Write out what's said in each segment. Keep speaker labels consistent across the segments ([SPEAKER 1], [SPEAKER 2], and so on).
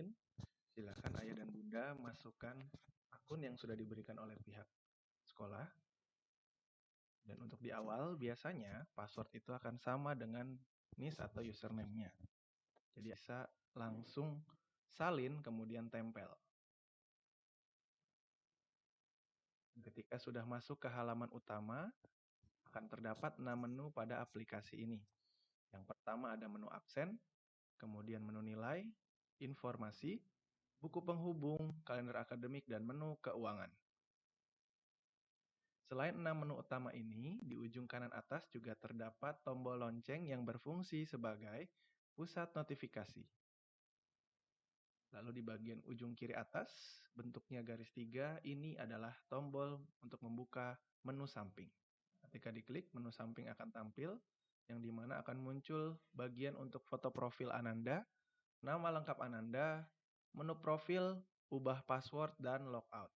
[SPEAKER 1] login, silakan ayah dan bunda masukkan akun yang sudah diberikan oleh pihak sekolah. Dan untuk di awal, biasanya password itu akan sama dengan NIS atau username-nya. Jadi bisa langsung salin kemudian tempel. Ketika sudah masuk ke halaman utama, akan terdapat 6 menu pada aplikasi ini. Yang pertama ada menu absen, kemudian menu nilai, informasi, buku penghubung, kalender akademik, dan menu keuangan. Selain 6 menu utama ini, di ujung kanan atas juga terdapat tombol lonceng yang berfungsi sebagai pusat notifikasi. Lalu di bagian ujung kiri atas, bentuknya garis 3, ini adalah tombol untuk membuka menu samping. Ketika diklik, menu samping akan tampil, yang dimana akan muncul bagian untuk foto profil Ananda, nama lengkap Ananda, menu profil, ubah password, dan logout.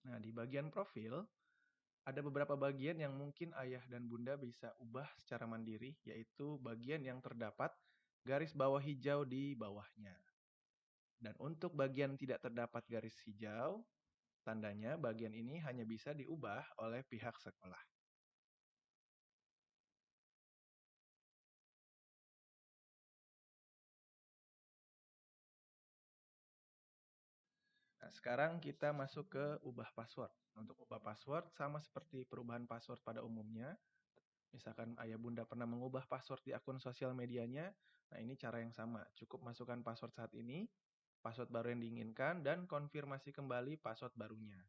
[SPEAKER 1] Nah, di bagian profil, ada beberapa bagian yang mungkin ayah dan bunda bisa ubah secara mandiri, yaitu bagian yang terdapat garis bawah hijau di bawahnya. Dan untuk bagian tidak terdapat garis hijau, tandanya bagian ini hanya bisa diubah oleh pihak sekolah. Nah, sekarang kita masuk ke ubah password. Untuk ubah password sama seperti perubahan password pada umumnya. Misalkan ayah bunda pernah mengubah password di akun sosial medianya, nah ini cara yang sama. Cukup masukkan password saat ini, password baru yang diinginkan, dan konfirmasi kembali password barunya.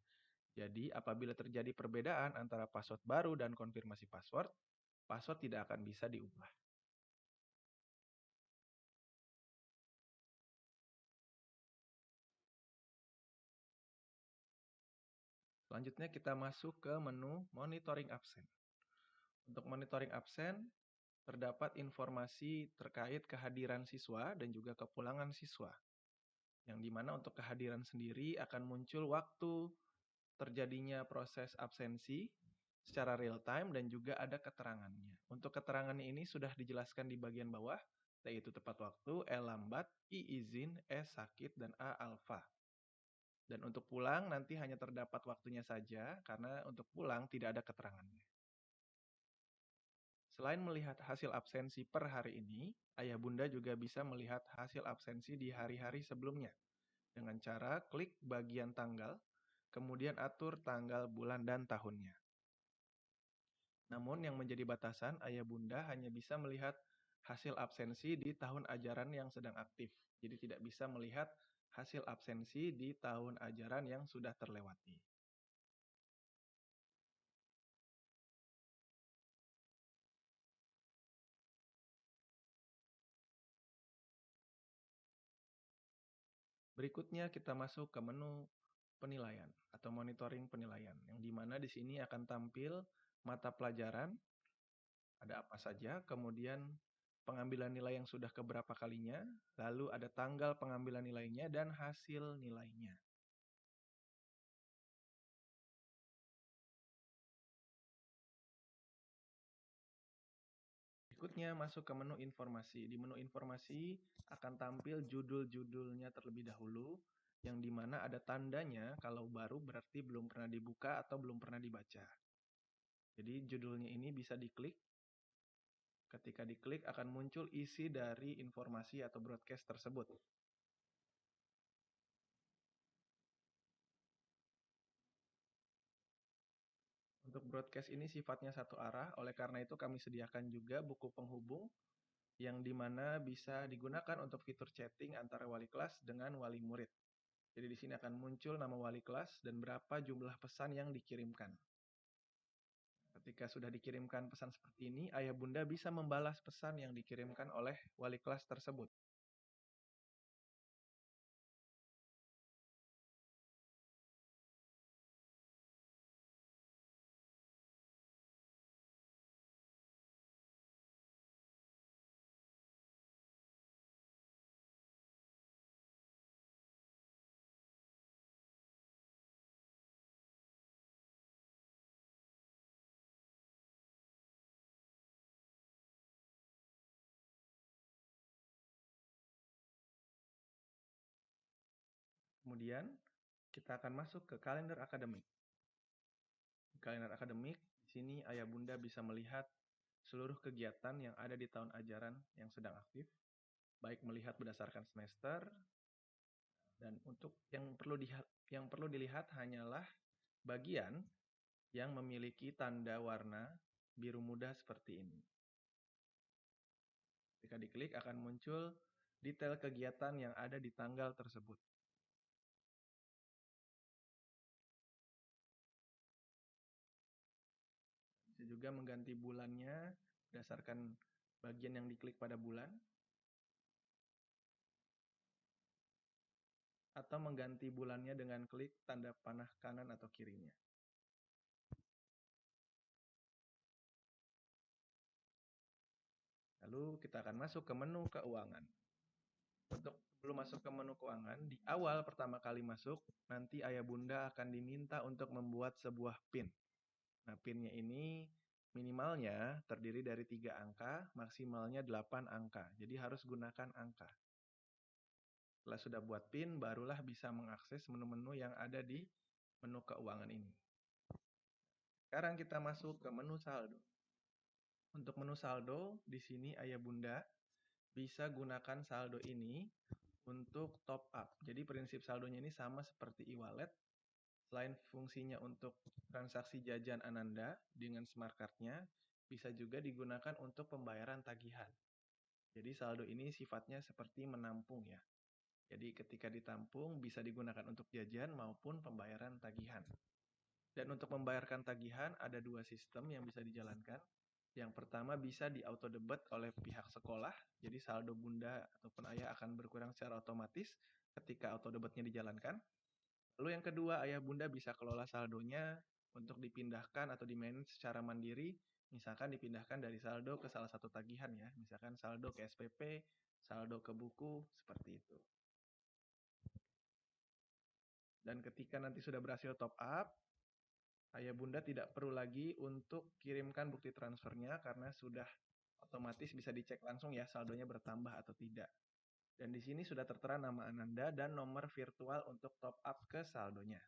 [SPEAKER 1] Jadi apabila terjadi perbedaan antara password baru dan konfirmasi password, password tidak akan bisa diubah. Selanjutnya kita masuk ke menu monitoring absen. Untuk monitoring absen, terdapat informasi terkait kehadiran siswa dan juga kepulangan siswa. Yang dimana untuk kehadiran sendiri akan muncul waktu terjadinya proses absensi secara real time dan juga ada keterangannya. Untuk keterangannya ini sudah dijelaskan di bagian bawah, yaitu tepat waktu, E lambat, I izin, E sakit, dan A alfa. Dan untuk pulang nanti hanya terdapat waktunya saja, karena untuk pulang tidak ada keterangannya. Selain melihat hasil absensi per hari ini, ayah bunda juga bisa melihat hasil absensi di hari-hari sebelumnya dengan cara klik bagian tanggal, kemudian atur tanggal, bulan, dan tahunnya. Namun yang menjadi batasan, ayah bunda hanya bisa melihat hasil absensi di tahun ajaran yang sedang aktif. Jadi tidak bisa melihat hasil absensi di tahun ajaran yang sudah terlewati. Berikutnya kita masuk ke menu penilaian atau monitoring penilaian, yang dimana di sini akan tampil mata pelajaran, ada apa saja, kemudian pengambilan nilai yang sudah keberapa kalinya, lalu ada tanggal pengambilan nilainya dan hasil nilainya. Berikutnya masuk ke menu informasi. Di menu informasi akan tampil judul-judulnya terlebih dahulu, yang dimana ada tandanya kalau baru berarti belum pernah dibuka atau belum pernah dibaca. Jadi judulnya ini bisa diklik. Ketika diklik akan muncul isi dari informasi atau broadcast tersebut. Untuk broadcast ini sifatnya satu arah, oleh karena itu kami sediakan juga buku penghubung yang dimana bisa digunakan untuk fitur chatting antara wali kelas dengan wali murid. Jadi di sini akan muncul nama wali kelas dan berapa jumlah pesan yang dikirimkan. Ketika sudah dikirimkan pesan seperti ini, ayah bunda bisa membalas pesan yang dikirimkan oleh wali kelas tersebut. Kemudian kita akan masuk ke kalender akademik. Di kalender akademik, di sini ayah bunda bisa melihat seluruh kegiatan yang ada di tahun ajaran yang sedang aktif, baik melihat berdasarkan semester, dan untuk yang perlu dilihat hanyalah bagian yang memiliki tanda warna biru muda seperti ini. Ketika diklik akan muncul detail kegiatan yang ada di tanggal tersebut. Bisa juga mengganti bulannya berdasarkan bagian yang diklik pada bulan, atau mengganti bulannya dengan klik tanda panah kanan atau kirinya. Lalu kita akan masuk ke menu keuangan. Untuk sebelum masuk ke menu keuangan, di awal pertama kali masuk, nanti ayah bunda akan diminta untuk membuat sebuah PIN. Nah, PIN-nya ini minimalnya terdiri dari 3 angka, maksimalnya 8 angka. Jadi harus gunakan angka. Setelah sudah buat PIN, barulah bisa mengakses menu-menu yang ada di menu keuangan ini. Sekarang kita masuk ke menu saldo. Untuk menu saldo, di sini ayah bunda bisa gunakan saldo ini untuk top up. Jadi prinsip saldonya ini sama seperti e-wallet. Selain fungsinya untuk transaksi jajan Ananda dengan smart card-nya, bisa juga digunakan untuk pembayaran tagihan. Jadi saldo ini sifatnya seperti menampung ya. Jadi ketika ditampung bisa digunakan untuk jajan maupun pembayaran tagihan. Dan untuk membayarkan tagihan ada 2 sistem yang bisa dijalankan. Yang pertama bisa di auto debit oleh pihak sekolah, jadi saldo bunda ataupun ayah akan berkurang secara otomatis ketika auto debitnya dijalankan. Lalu yang kedua, ayah bunda bisa kelola saldonya untuk dipindahkan atau di-manage secara mandiri, misalkan dipindahkan dari saldo ke salah satu tagihan ya, misalkan saldo ke SPP, saldo ke buku, seperti itu. Dan ketika nanti sudah berhasil top up, ayah bunda tidak perlu lagi untuk kirimkan bukti transfernya karena sudah otomatis bisa dicek langsung ya saldonya bertambah atau tidak. Dan di sini sudah tertera nama Ananda dan nomor virtual untuk top up ke saldonya.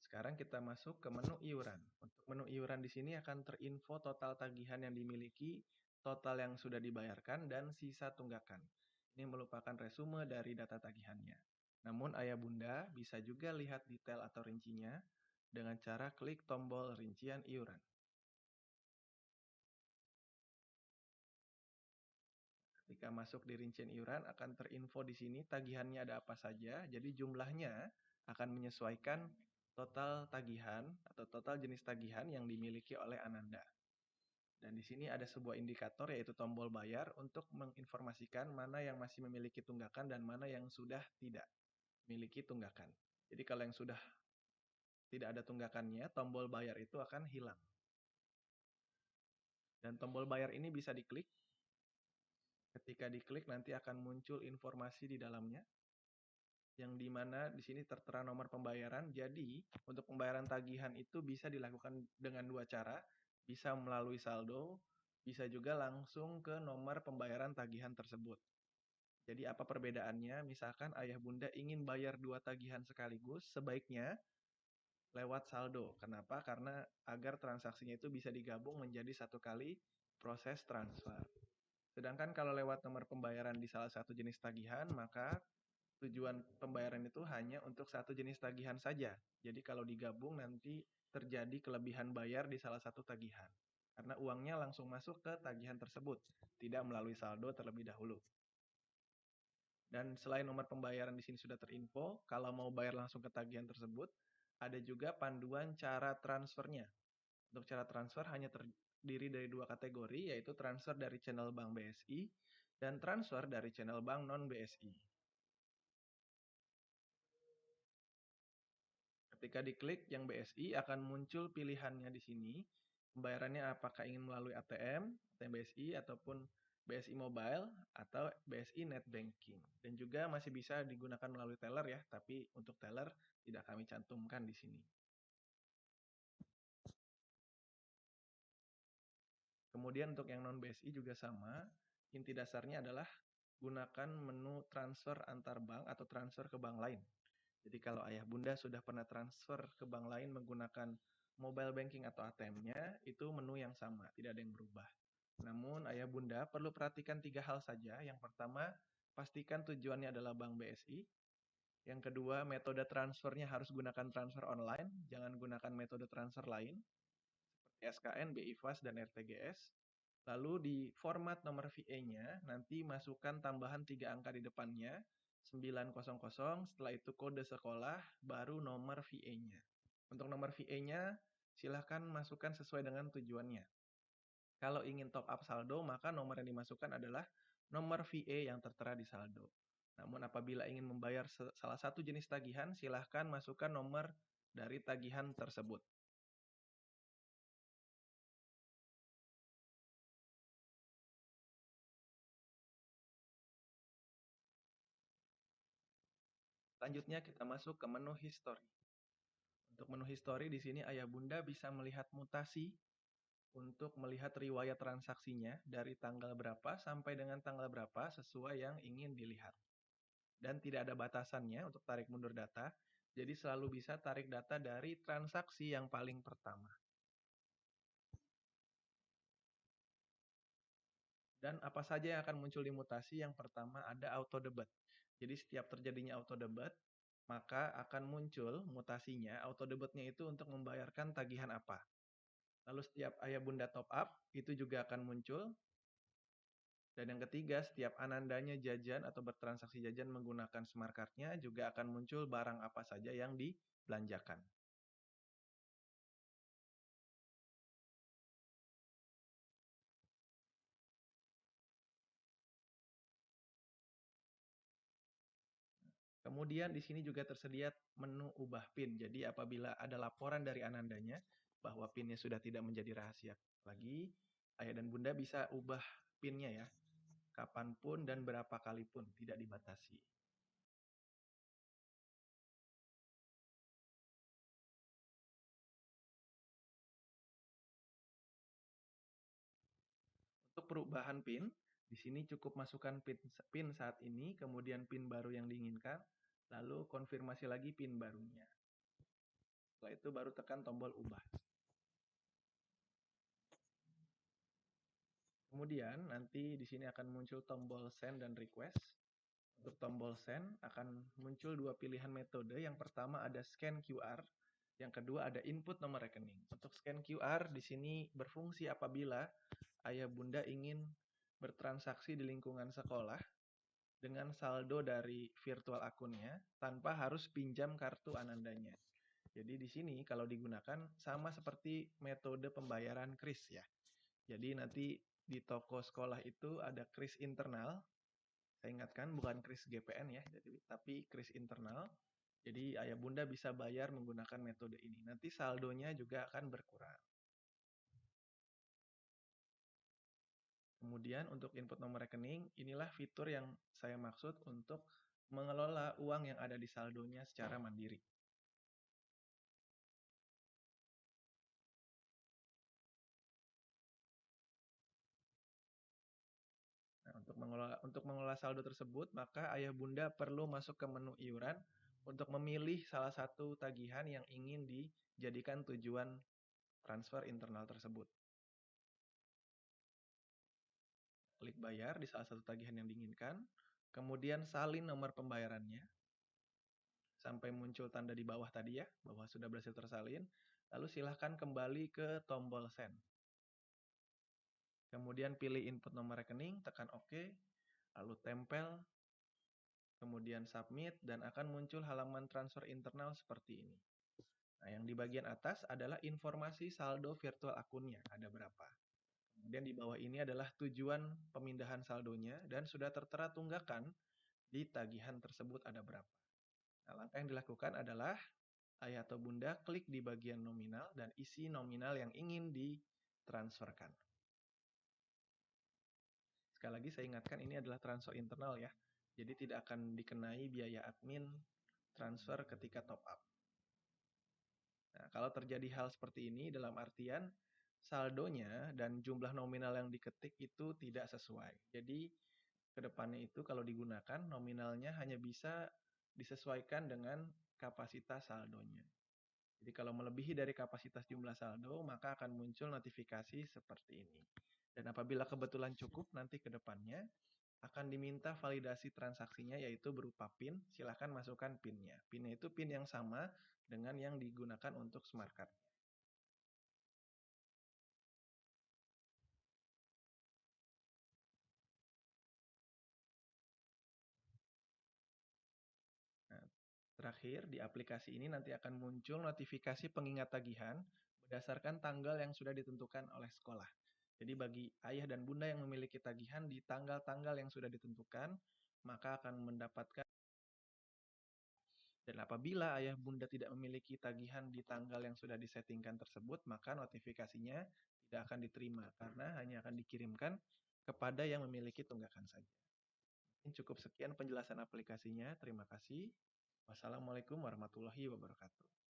[SPEAKER 1] Sekarang kita masuk ke menu iuran. Untuk menu iuran di sini akan terinfo total tagihan yang dimiliki, total yang sudah dibayarkan, dan sisa tunggakan. Ini merupakan resume dari data tagihannya. Namun ayah bunda bisa juga lihat detail atau rincinya dengan cara klik tombol rincian iuran. Ketika masuk di rincian iuran akan terinfo di sini tagihannya ada apa saja. Jadi jumlahnya akan menyesuaikan total tagihan atau total jenis tagihan yang dimiliki oleh Ananda. Dan di sini ada sebuah indikator yaitu tombol bayar untuk menginformasikan mana yang masih memiliki tunggakan dan mana yang sudah tidak memiliki tunggakan. Jadi kalau yang sudah tidak ada tunggakannya, tombol bayar itu akan hilang. Dan tombol bayar ini bisa diklik. Ketika diklik nanti akan muncul informasi di dalamnya, yang dimana di sini tertera nomor pembayaran. Jadi untuk pembayaran tagihan itu bisa dilakukan dengan 2 cara, bisa melalui saldo, bisa juga langsung ke nomor pembayaran tagihan tersebut. Jadi apa perbedaannya? Misalkan ayah bunda ingin bayar 2 tagihan sekaligus, sebaiknya lewat saldo. Kenapa? Karena agar transaksinya itu bisa digabung menjadi satu kali proses transfer. Sedangkan kalau lewat nomor pembayaran di salah satu jenis tagihan, maka tujuan pembayaran itu hanya untuk satu jenis tagihan saja. Jadi kalau digabung nanti terjadi kelebihan bayar di salah satu tagihan. Karena uangnya langsung masuk ke tagihan tersebut, tidak melalui saldo terlebih dahulu. Dan selain nomor pembayaran di sini sudah terinfo, kalau mau bayar langsung ke tagihan tersebut, ada juga panduan cara transfernya. Untuk cara transfer hanya terdiri dari 2 kategori, yaitu transfer dari channel bank BSI dan transfer dari channel bank non-BSI. Ketika diklik yang BSI akan muncul pilihannya di sini. Pembayarannya apakah ingin melalui ATM BSI ataupun BSI Mobile atau BSI Net Banking. Dan juga masih bisa digunakan melalui teller ya, tapi untuk teller tidak kami cantumkan di sini. Kemudian untuk yang non BSI juga sama, inti dasarnya adalah gunakan menu transfer antar bank atau transfer ke bank lain. Jadi kalau ayah bunda sudah pernah transfer ke bank lain menggunakan mobile banking atau ATM-nya, itu menu yang sama, tidak ada yang berubah. Namun ayah bunda perlu perhatikan 3 hal saja. Yang pertama, pastikan tujuannya adalah Bank BSI. Yang kedua, metode transfernya harus gunakan transfer online, jangan gunakan metode transfer lain, seperti SKN, BI Fast, dan RTGS. Lalu di format nomor VA-nya, nanti masukkan tambahan 3 angka di depannya, 900, setelah itu kode sekolah, baru nomor VA-nya. Untuk nomor VA-nya, silahkan masukkan sesuai dengan tujuannya. Kalau ingin top up saldo, maka nomor yang dimasukkan adalah nomor VA yang tertera di saldo. Namun apabila ingin membayar salah satu jenis tagihan, silahkan masukkan nomor dari tagihan tersebut. Selanjutnya kita masuk ke menu history. Untuk menu history di sini ayah bunda bisa melihat mutasi untuk melihat riwayat transaksinya dari tanggal berapa sampai dengan tanggal berapa sesuai yang ingin dilihat. Dan tidak ada batasannya untuk tarik mundur data, jadi selalu bisa tarik data dari transaksi yang paling pertama. Dan apa saja yang akan muncul di mutasi? Yang pertama ada auto debit. Jadi setiap terjadinya auto debit, maka akan muncul mutasinya, auto debitnya itu untuk membayarkan tagihan apa. Lalu setiap ayah bunda top up, itu juga akan muncul. Dan yang ketiga, setiap anandanya jajan atau bertransaksi jajan menggunakan smart card-nya juga akan muncul barang apa saja yang dibelanjakan. Kemudian di sini juga tersedia menu ubah PIN. Jadi apabila ada laporan dari anandanya bahwa PIN-nya sudah tidak menjadi rahasia lagi, ayah dan bunda bisa ubah PIN-nya ya, kapanpun dan berapa kali pun, tidak dibatasi. Untuk perubahan PIN, di sini cukup masukkan PIN saat ini, kemudian PIN baru yang diinginkan, lalu konfirmasi lagi PIN barunya. Setelah itu baru tekan tombol ubah. Kemudian nanti di sini akan muncul tombol send dan request. Untuk tombol send akan muncul 2 pilihan metode. Yang pertama ada scan QR, yang kedua ada input nomor rekening. Untuk scan QR di sini berfungsi apabila ayah bunda ingin bertransaksi di lingkungan sekolah dengan saldo dari virtual akunnya tanpa harus pinjam kartu anandanya. Jadi di sini kalau digunakan sama seperti metode pembayaran kris ya. Jadi nanti di toko sekolah itu ada kris internal. Saya ingatkan bukan kris GPN ya, tapi kris internal. Jadi ayah bunda bisa bayar menggunakan metode ini. Nanti saldonya juga akan berkurang. Kemudian untuk input nomor rekening, inilah fitur yang saya maksud untuk mengelola uang yang ada di saldonya secara mandiri. Nah, untuk mengelola saldo tersebut, maka ayah bunda perlu masuk ke menu iuran untuk memilih salah satu tagihan yang ingin dijadikan tujuan transfer internal tersebut. Klik bayar di salah satu tagihan yang diinginkan, kemudian salin nomor pembayarannya, sampai muncul tanda di bawah tadi ya, bahwa sudah berhasil tersalin, lalu silahkan kembali ke tombol send. Kemudian pilih input nomor rekening, tekan OK, lalu tempel, kemudian submit, dan akan muncul halaman transfer internal seperti ini. Nah, yang di bagian atas adalah informasi saldo virtual akunnya, ada berapa. Kemudian di bawah ini adalah tujuan pemindahan saldonya, dan sudah tertera tunggakan di tagihan tersebut ada berapa. Nah, langkah yang dilakukan adalah ayah atau bunda klik di bagian nominal dan isi nominal yang ingin ditransferkan. Sekali lagi saya ingatkan ini adalah transfer internal ya. Jadi tidak akan dikenai biaya admin transfer ketika top up. Nah, kalau terjadi hal seperti ini dalam artian saldonya dan jumlah nominal yang diketik itu tidak sesuai. Jadi Kedepannya itu kalau digunakan nominalnya hanya bisa disesuaikan dengan kapasitas saldonya. Jadi kalau melebihi dari kapasitas jumlah saldo, maka akan muncul notifikasi seperti ini. Dan apabila kebetulan cukup, nanti ke depannya akan diminta validasi transaksinya yaitu berupa PIN. Silahkan masukkan PIN-nya. PIN-nya itu PIN yang sama dengan yang digunakan untuk smart card. Nah, terakhir, di aplikasi ini nanti akan muncul notifikasi pengingat tagihan berdasarkan tanggal yang sudah ditentukan oleh sekolah. Jadi bagi ayah dan bunda yang memiliki tagihan di tanggal-tanggal yang sudah ditentukan, maka akan mendapatkan. Dan apabila ayah bunda tidak memiliki tagihan di tanggal yang sudah disettingkan tersebut, maka notifikasinya tidak akan diterima karena hanya akan dikirimkan kepada yang memiliki tunggakan saja. Mungkin cukup sekian penjelasan aplikasinya. Terima kasih. Wassalamualaikum warahmatullahi wabarakatuh.